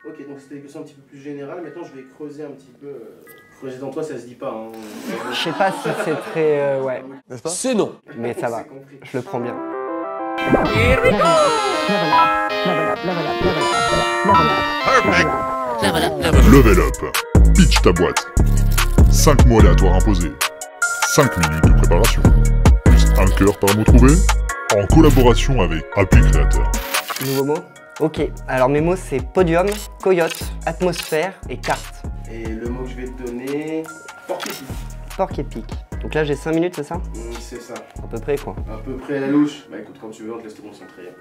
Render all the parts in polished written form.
Ok, donc c'était des questions un petit peu plus générales. Maintenant, je vais creuser un petit peu. Creuser dans toi, ça se dit pas. Hein. Je sais pas si c'est très... ouais. N'est-ce pas? C'est non. Mais ça va, je le prends bien. Level up. Pitch ta boîte. 5 mots aléatoires imposés. 5 minutes de préparation. Plus un cœur par mot trouvé. En collaboration avec Happy Creator. Nouveau mot? Ok, alors mes mots c'est podium, coyote, atmosphère et carte. Et le mot que je vais te donner, porc-épic. Porc-épic. Donc là j'ai 5 minutes, c'est ça? C'est ça. À peu près quoi. À peu près à la louche. Bah écoute, quand tu veux, on te laisse te concentrer.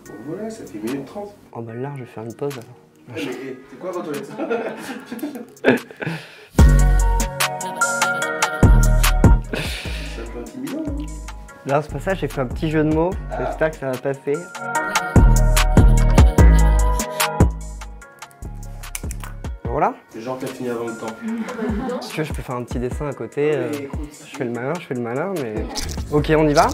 Bon, voilà, ça fait 1 minute 30. Oh bah là je vais faire une pause alors. C'est quoi votre toilette? Ça fait un petit million, hein. Là c'est pas ça, j'ai fait un petit jeu de mots, j'espère que ça va passer. Voilà. C'est genre que t'as fini avant le temps. Si tu veux, je peux faire un petit dessin à côté. Écoute, Je fais le malin, mais... Ok, on y va?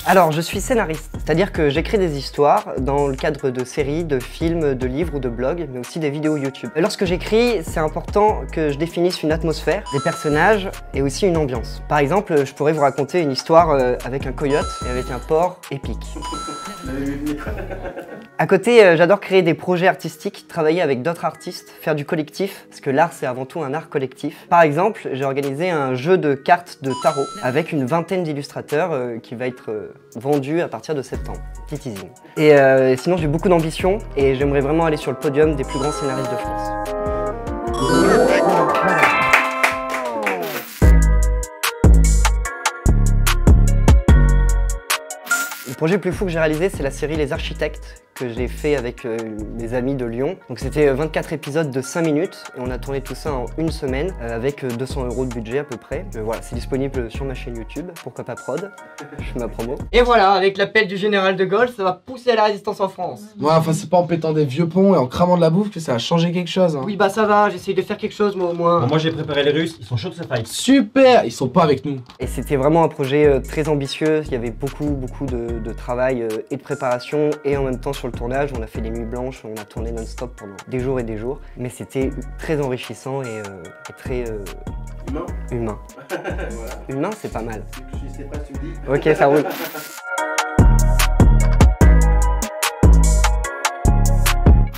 Alors, je suis scénariste, c'est-à-dire que j'écris des histoires dans le cadre de séries, de films, de livres ou de blogs, mais aussi des vidéos YouTube. Lorsque j'écris, c'est important que je définisse une atmosphère, des personnages et aussi une ambiance. Par exemple, je pourrais vous raconter une histoire avec un coyote et avec un porc épique. À côté, j'adore créer des projets artistiques, travailler avec d'autres artistes, faire du collectif, parce que l'art c'est avant tout un art collectif. Par exemple, j'ai organisé un jeu de cartes de tarot avec une vingtaine d'illustrateurs qui va être vendu à partir de septembre. Petit teasing. Et sinon j'ai beaucoup d'ambition et j'aimerais vraiment aller sur le podium des plus grands scénaristes de France. Le projet le plus fou que j'ai réalisé, c'est la série Les Architectes, que j'ai fait avec mes amis de Lyon. Donc c'était 24 épisodes de 5 minutes et on a tourné tout ça en 1 semaine avec 200 € de budget à peu près. Voilà, c'est disponible sur ma chaîne YouTube, pourquoi pas prod, je fais ma promo. Et voilà, avec l'appel du général de Gaulle, ça va pousser à la résistance en France. Ouais, enfin c'est pas en pétant des vieux ponts et en cramant de la bouffe que ça a changé quelque chose. Hein. Oui bah ça va, j'essaye de faire quelque chose moi au moins. Bon, moi j'ai préparé les Russes, ils sont chauds de se fight. Super. Ils sont pas avec nous. Et c'était vraiment un projet très ambitieux, il y avait beaucoup de travail et de préparation et en même temps sur le tournage, on a fait des nuits blanches, on a tourné non-stop pendant des jours et des jours, mais c'était très enrichissant et très humain. Voilà. Humain c'est pas mal. Je sais pas si tu me dis. Ok, ça roule.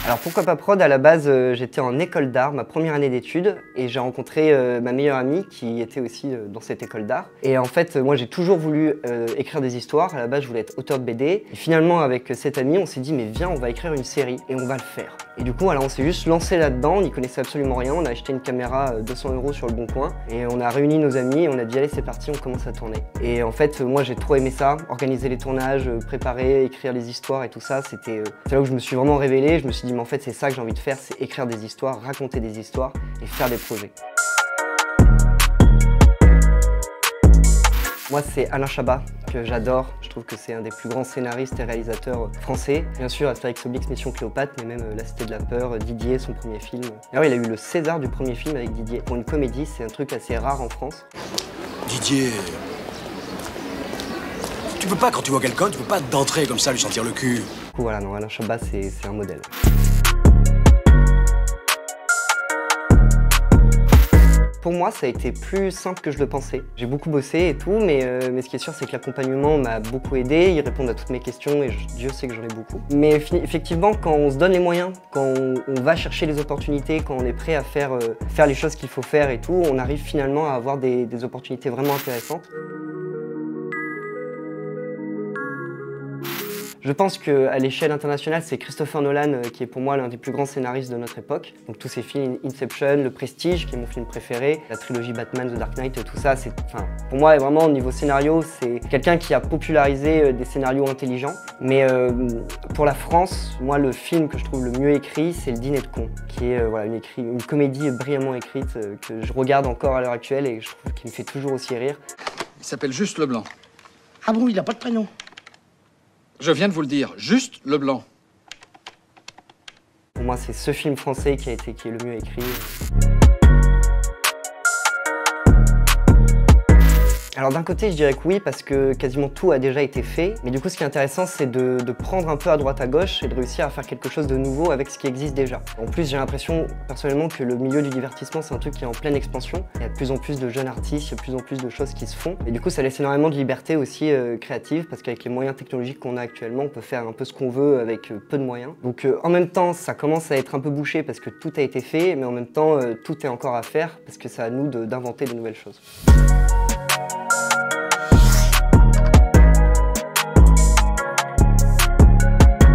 Alors pourquoi pas prod, à la base j'étais en école d'art, ma première année d'études, et j'ai rencontré ma meilleure amie qui était aussi dans cette école d'art. Et en fait moi j'ai toujours voulu écrire des histoires, à la base je voulais être auteur de BD. Et finalement avec cette amie on s'est dit mais viens on va écrire une série et on va le faire. Et du coup voilà, on s'est juste lancé là-dedans, on n'y connaissait absolument rien, on a acheté une caméra 200 € sur le bon coin et on a réuni nos amis et on a dit allez c'est parti, on commence à tourner. Et en fait moi j'ai trop aimé ça, organiser les tournages, préparer, écrire les histoires et tout ça, c'est là où je me suis vraiment révélé, je me suis dit mais en fait c'est ça que j'ai envie de faire, c'est écrire des histoires, raconter des histoires et faire des projets. Moi c'est Alain Chabat que j'adore, je trouve que c'est un des plus grands scénaristes et réalisateurs français. Bien sûr Astérix Obélix, Mission Cléopâtre, mais même La Cité de la Peur, Didier, son premier film. D'ailleurs il a eu le César du premier film avec Didier. Pour une comédie, c'est un truc assez rare en France. Didier... Tu peux pas, quand tu vois quelqu'un, tu peux pas d'entrer comme ça, lui sentir le cul. Du coup voilà, non, Alain Chabat c'est un modèle. Pour moi, ça a été plus simple que je le pensais. J'ai beaucoup bossé et tout, mais ce qui est sûr, c'est que l'accompagnement m'a beaucoup aidé. Ils répondent à toutes mes questions et Dieu sait que j'en ai beaucoup. Mais effectivement, quand on se donne les moyens, quand on va chercher les opportunités, quand on est prêt à faire les choses qu'il faut faire et tout, on arrive finalement à avoir des opportunités vraiment intéressantes. Je pense qu'à l'échelle internationale, c'est Christopher Nolan qui est pour moi l'un des plus grands scénaristes de notre époque. Donc tous ces films, Inception, Le Prestige, qui est mon film préféré, la trilogie Batman, The Dark Knight, tout ça, pour moi vraiment au niveau scénario, c'est quelqu'un qui a popularisé des scénarios intelligents. Mais pour la France, moi le film que je trouve le mieux écrit, c'est Le Dîner de cons, qui est voilà, une comédie brillamment écrite que je regarde encore à l'heure actuelle et je trouve qu'il me fait toujours aussi rire. Il s'appelle Juste Leblanc. Ah bon, il n'a pas de prénom? Je viens de vous le dire, Juste Leblanc. Pour moi, c'est ce film français qui est le mieux écrit. Alors d'un côté, je dirais que oui, parce que quasiment tout a déjà été fait. Mais du coup, ce qui est intéressant, c'est de prendre un peu à droite à gauche et de réussir à faire quelque chose de nouveau avec ce qui existe déjà. En plus, j'ai l'impression personnellement que le milieu du divertissement, c'est un truc qui est en pleine expansion. Il y a de plus en plus de jeunes artistes, il y a de plus en plus de choses qui se font. Et du coup, ça laisse énormément de liberté aussi créative, parce qu'avec les moyens technologiques qu'on a actuellement, on peut faire un peu ce qu'on veut avec peu de moyens. Donc en même temps, ça commence à être un peu bouché parce que tout a été fait, mais en même temps, tout est encore à faire parce que c'est à nous d'inventer de nouvelles choses.